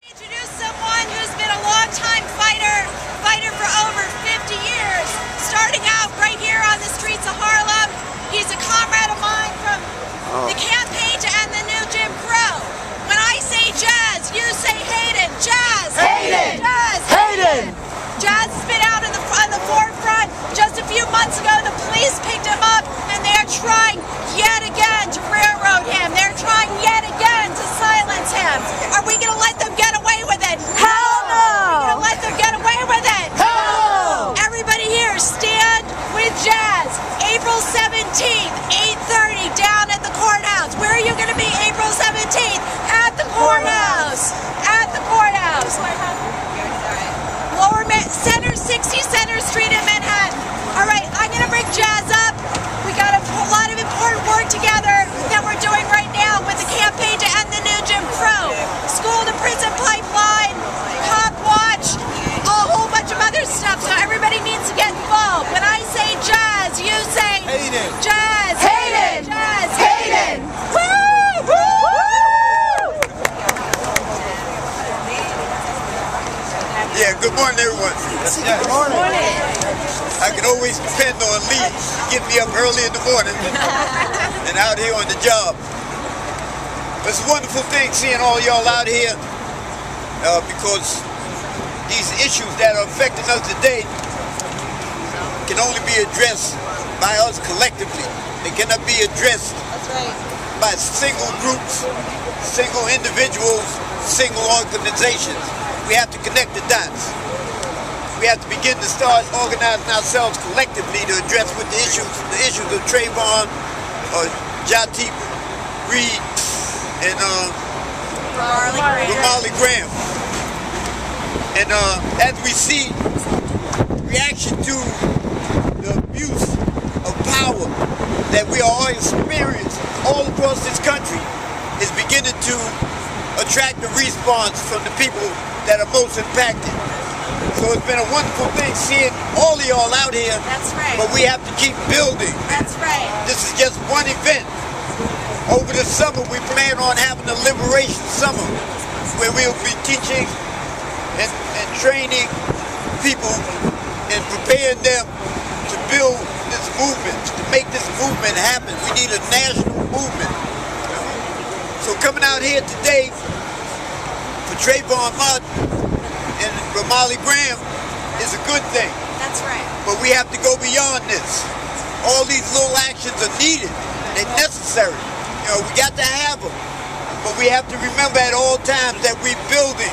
Introduce someone who's been a long-time fighter for over 50 years, starting out right here on the streets of Harlem. He's a comrade of mine from the campaign to end the new Jim Crow. When I say Jazz, you say Hayden. Jazz! Hayden! Jazz! Hayden! Jazz has been out on the forefront. Just a few months ago, the police picked him up, and they're trying yet again to railroad him. They're trying yet again to silence him. Are we going to let them get away with it? Hell no! Are we going to let them get away with it? Hell no! Everybody here, stand with Jazz. April 17th, 8:30, down at the courthouse. Where are you going to be April 17th? At the courthouse. At the courthouse. Center 60 Center Street in Manhattan. All right, I'm going to bring Jazz up. We got a lot of important work together that we're doing right now with the campaign to end the new Jim Crow, school to prison pipeline, cop watch, a whole bunch of other stuff. So everybody needs to get involved. When I say Jazz, you say Hayden. Jazz. Hayden. Jazz. Hayden. Woo! Woo! Yeah, good morning, everyone. Good morning. I can always depend on Lee to get me up early in the morning and out here on the job. It's a wonderful thing seeing all y'all out here because these issues that are affecting us today can only be addressed by us collectively. They cannot be addressed by single groups, single individuals, single organizations. We have to connect the dots. We have to begin to start organizing ourselves collectively to address what the issues of Trayvon, Jati Reed, and Romali Graham. And as we see, reaction to the abuse of power that we all experience all across this country is beginning to attract a response from the people that are most impacted. So it's been a wonderful thing seeing all of y'all out here. That's right. But we have to keep building. That's right. This is just one event. Over the summer, we plan on having a liberation summer where we'll be teaching and training people and preparing them to build this movement, to make this movement happen. We need a national movement. So coming out here today for Trayvon Martin and Romali Graham is a good thing. That's right. But we have to go beyond this. All these little actions are needed. They're necessary. You know, we got to have them. But we have to remember at all times that we're building.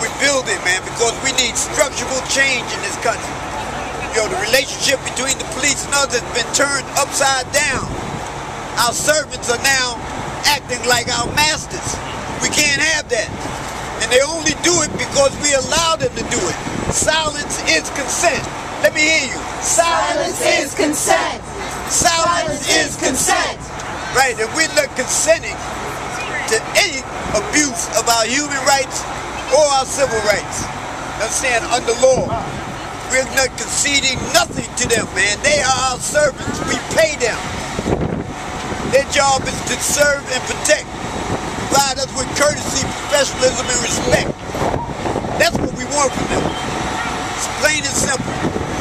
We're building, man, because we need structural change in this country. You know, the relationship between the police and others has been turned upside down. Our servants are now acting like our masters. We can't have that. And they only do it because we allow them to do it. Silence is consent. Let me hear you. Silence is consent. Silence is consent. Right, and we're not consenting to any abuse of our human rights or our civil rights. Understand, under law. We're not conceding nothing to them, man. They are our servants. We pay them. Their job is to serve and protect. Provide us with courtesy, professionalism, and respect. That's what we want from them. It's plain and simple.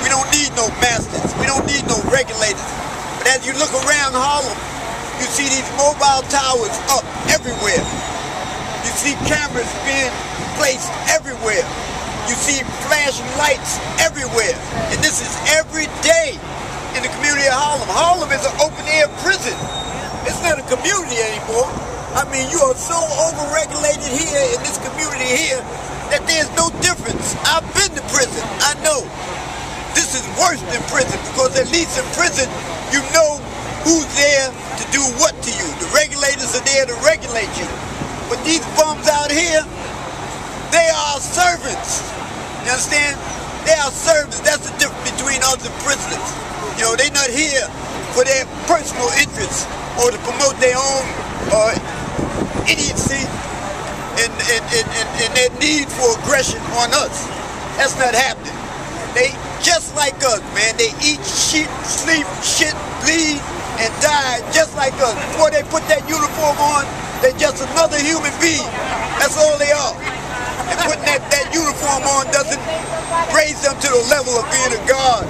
We don't need no masters. We don't need no regulators. But as you look around Harlem, you see these mobile towers up everywhere. You see cameras being placed everywhere. You see flashing lights everywhere. And this is every day in the community of Harlem. Harlem is an open-air prison. It's not a community anymore. I mean, you are so overregulated here in this community here that there's no difference. I've been to prison. I know. This is worse than prison because at least in prison, you know who's there to do what to you. The regulators are there to regulate you. But these bums out here, they are our servants. You understand? They are servants. That's the difference between us and prisoners. You know, they're not here for their personal interests or to promote their own idiocy and their need for aggression on us. That's not happening. They just like us, man. They eat, shit, sleep, shit, bleed, and die just like us. Before they put that uniform on, they're just another human being. That's all they are. the level of being a God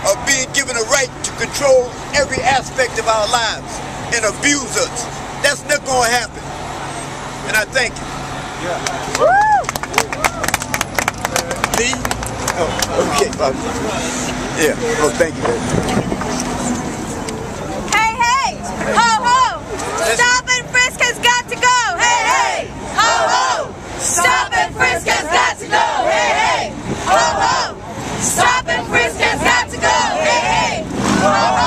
or being given a right to control every aspect of our lives and abuse us. That's not going to happen. And I thank you. Yeah. Woo! Lee? Oh, okay. Yeah. Oh, thank you, baby. Hey, hey! Ho, ho! Stop and frisk has got to go! Hey, hey! Ho, ho! Stop and frisk has got to go! Hey, hey! Ho, ho! Stop and frisk has got to go! Hey, hey! Ho, ho!